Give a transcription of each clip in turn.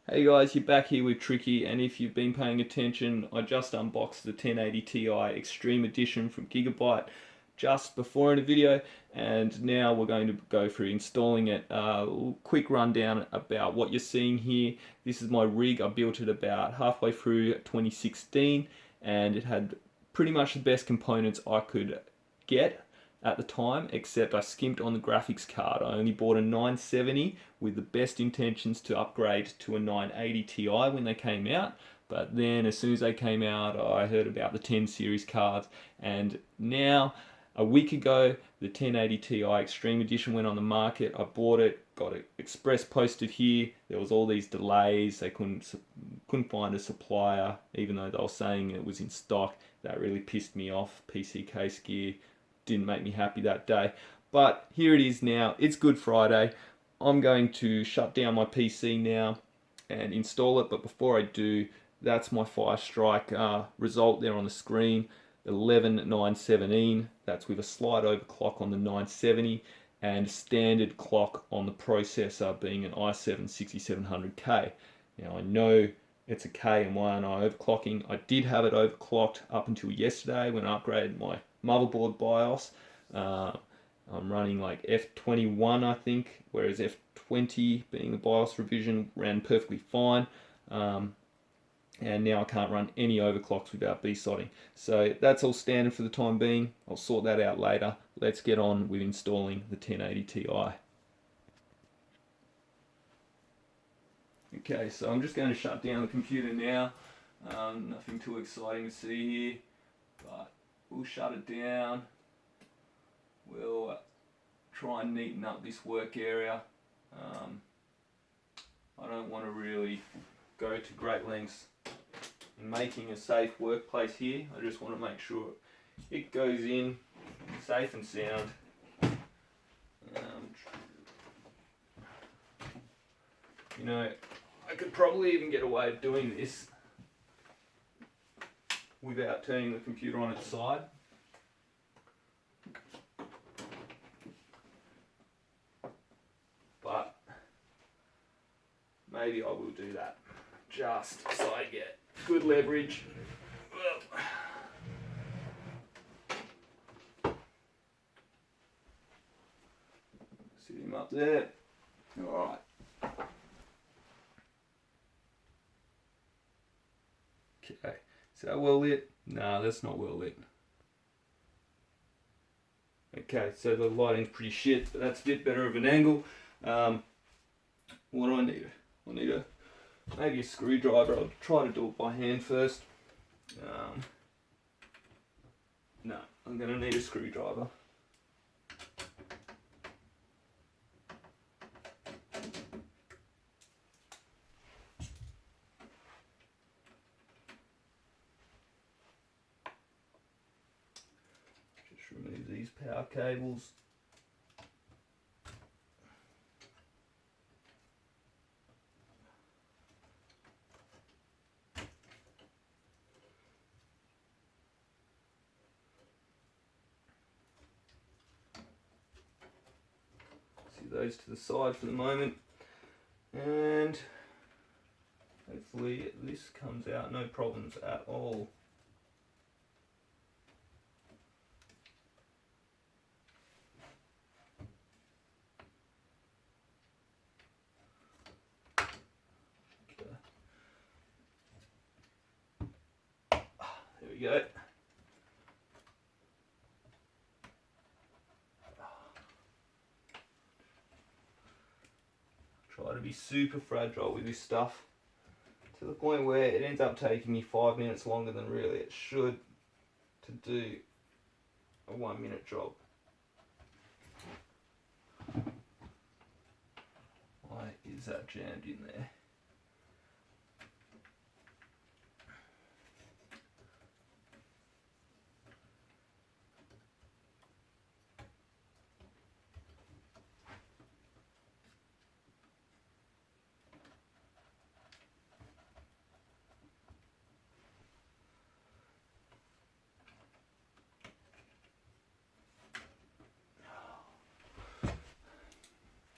Hey guys, you're back here with Tricky, and if you've been paying attention, I just unboxed the 1080 Ti Xtreme Edition from Gigabyte just before in a video, and now we're going to go through installing it. Quick rundown about what you're seeing here. This is my rig. I built it about halfway through 2016, and it had pretty much the best components I could get at the time, except I skimped on the graphics card. I only bought a 970 with the best intentions to upgrade to a 980 Ti when they came out, but then as soon as they came out I heard about the 10 series cards, and now a week ago the 1080 Ti Xtreme Edition went on the market. I bought it, got it express posted here. There was all these delays, they couldn't find a supplier even though they were saying it was in stock. That really pissed me off. PC case gear didn't make me happy that day, but here it is now. It's Good Friday. I'm going to shut down my PC now and install it, but before I do, that's my Firestrike result there on the screen, 11917. That's with a slight overclock on the 970 and standard clock on the processor being an i7 6700K. Now I know it's a K, and why aren't I overclocking? I did have it overclocked up until yesterday when I upgraded my motherboard BIOS. I'm running like F21 I think, whereas F20 being the BIOS revision ran perfectly fine. And now I can't run any overclocks without B-sodding. So that's all standard for the time being. I'll sort that out later. Let's get on with installing the 1080 Ti. Okay, so I'm just going to shut down the computer now. Nothing too exciting to see here, but we'll shut it down. We'll try and neaten up this work area. I don't want to really go to great lengths in making a safe workplace here. I just want to make sure it goes in safe and sound. You know, I could probably even get away with doing this without turning the computer on its side. But maybe I will do that just so I get good leverage. Sit him up there. Alright. Okay, is that well lit? Nah, that's not well lit. Okay, so the lighting's pretty shit, but that's a bit better of an angle. What do I need? I need maybe a screwdriver. I'll try to do it by hand first. No, I'm going to need a screwdriver. Just remove these power cables. Those to the side for the moment, and hopefully this comes out no problems at all. Okay. There we go. Try to be super fragile with this stuff to the point where it ends up taking me 5 minutes longer than really it should to do a 1 minute job. Why is that jammed in there?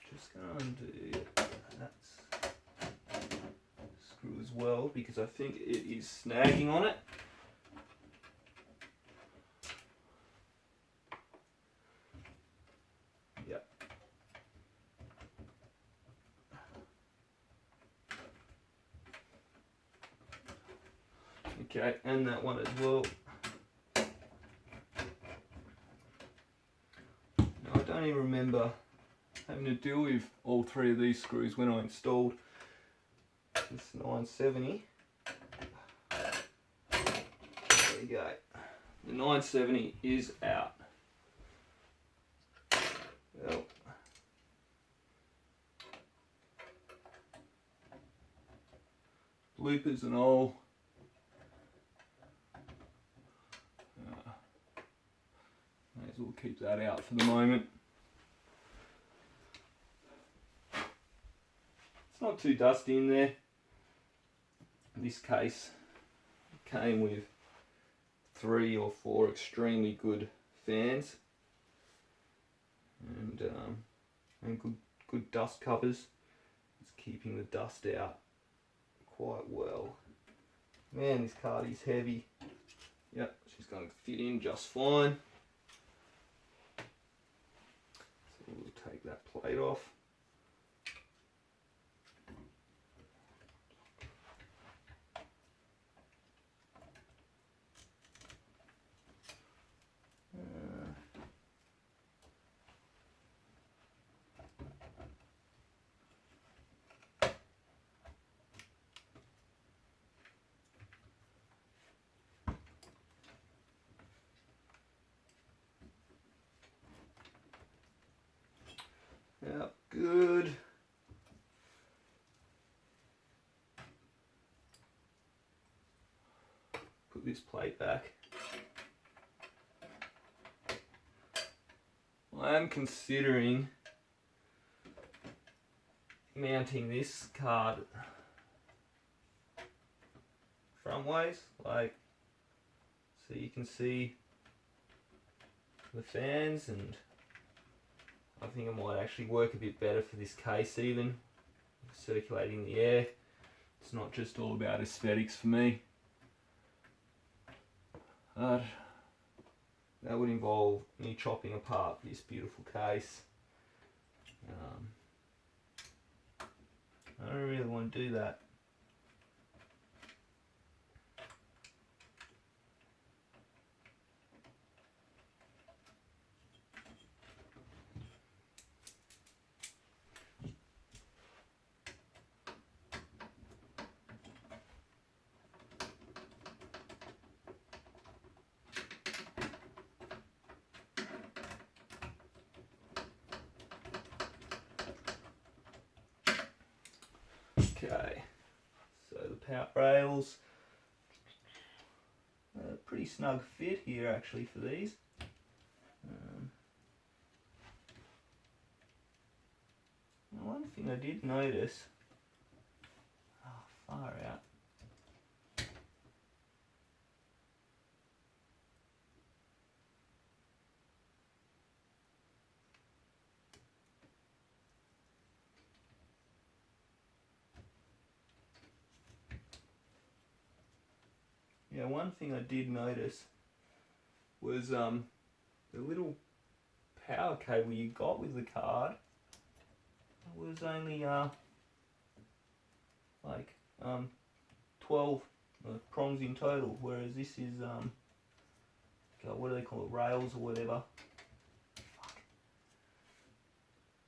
Just gonna undo that. well because I think it is snagging on it. Yep. Okay, and that one as well. Now, I don't even remember having to deal with all three of these screws when I installed this 970. There we go. The 970 is out. Well, bloopers and all. May as well keep that out for the moment. It's not too dusty in there. This case came with 3 or 4 extremely good fans and good dust covers. It's keeping the dust out quite well. Man, this card is heavy. Yep, she's going to fit in just fine. So we'll take that plate off. Yep, good. Put this plate back. I am considering mounting this card front ways, like, so you can see the fans, and I think it might actually work a bit better for this case even, circulating the air. It's not just all about aesthetics for me. That would involve me chopping apart this beautiful case. I don't really want to do that. Okay, so the power rails, pretty snug fit here actually for these. One thing I did notice, far out. Yeah, one thing I did notice was the little power cable you got with the card was only like 12 prongs in total, whereas this is God, what do they call it, rails or whatever.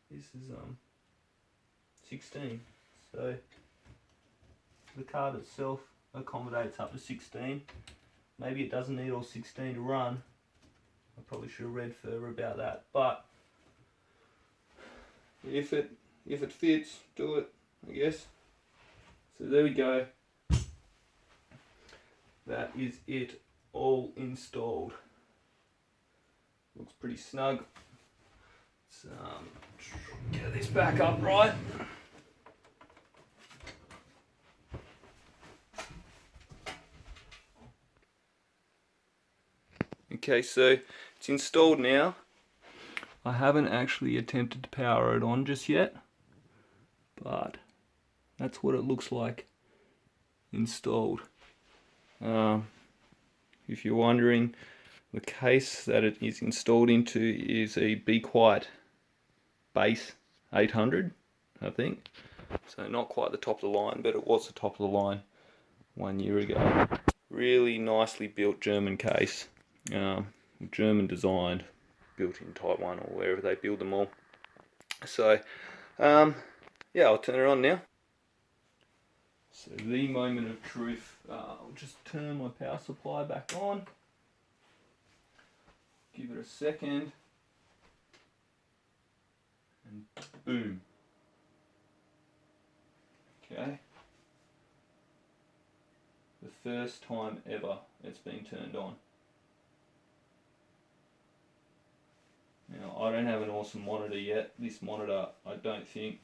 This is 16, so the card itself accommodates up to 16. Maybe it doesn't need all 16 to run. I probably should have read further about that, but if it fits, do it, I guess. So there we go. That is it, all installed. Looks pretty snug. Let's get this back up right. Okay, so it's installed now. I haven't actually attempted to power it on just yet, but that's what it looks like installed. If you're wondering, the case that it is installed into is a Be Quiet Base 800, I think. So not quite the top of the line, but it was the top of the line 1 year ago. Really nicely built German case, German designed, built in Taiwan or wherever they build them all. So yeah, I'll turn it on now. So the moment of truth, I'll just turn my power supply back on, give it a second, and boom. Okay. The first time ever it's been turned on. Now, I don't have an awesome monitor yet. This monitor, I don't think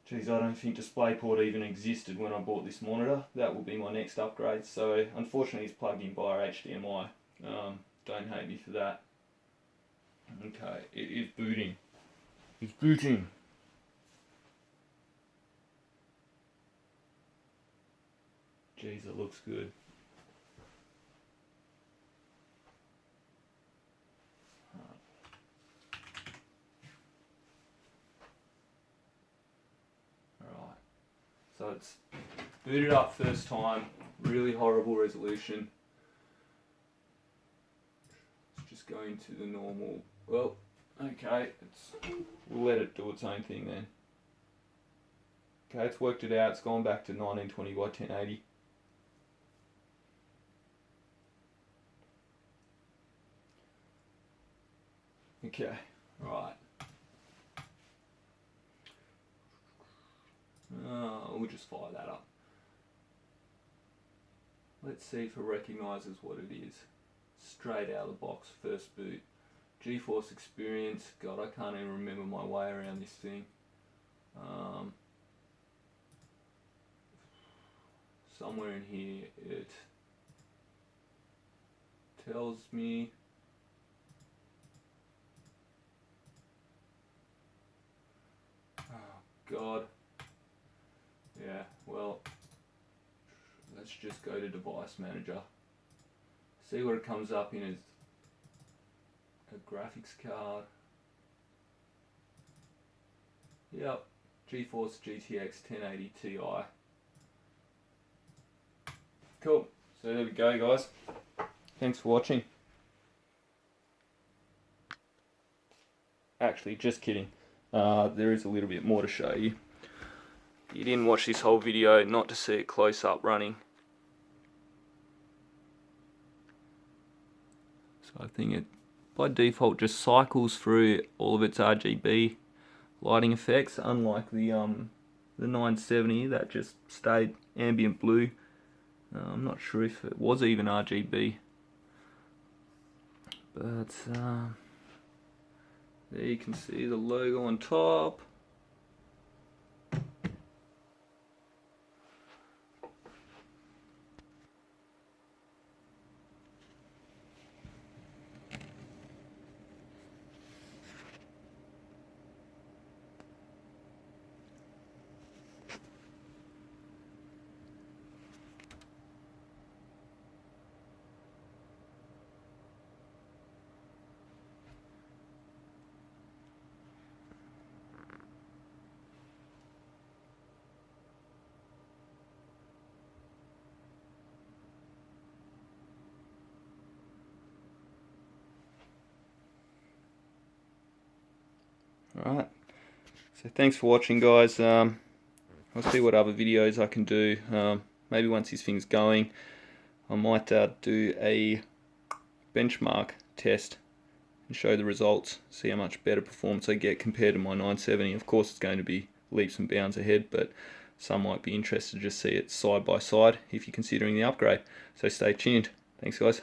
DisplayPort even existed when I bought this monitor. That will be my next upgrade. So, unfortunately, it's plugged in via HDMI. Don't hate me for that. Okay, it is booting. It's booting. Jeez, it looks good. Alright, so it's booted up first time, really horrible resolution. It's just going to the normal, well, okay, we'll let it do its own thing then. Okay, it's worked it out, it's gone back to 1920 by 1080. Okay, right. We'll just fire that up. Let's see if it recognises what it is. Straight out of the box, first boot. GeForce Experience. God, I can't even remember my way around this thing. Somewhere in here it tells me God. Yeah, well, let's just go to Device Manager. See what it comes up in as a graphics card. Yep, GeForce GTX 1080 Ti. Cool, so there we go guys. Thanks for watching. Actually, just kidding. There is a little bit more to show you. You didn't watch this whole video not to see it close up running. So I think it by default just cycles through all of its RGB lighting effects, unlike the 970 that just stayed ambient blue. I'm not sure if it was even RGB, but there you can see the logo on top. Alright, so thanks for watching guys. I'll see what other videos I can do. Maybe once this thing's going, I might do a benchmark test and show the results, see how much better performance I get compared to my 970. Of course it's going to be leaps and bounds ahead, but some might be interested to just see it side by side if you're considering the upgrade. So stay tuned. Thanks guys.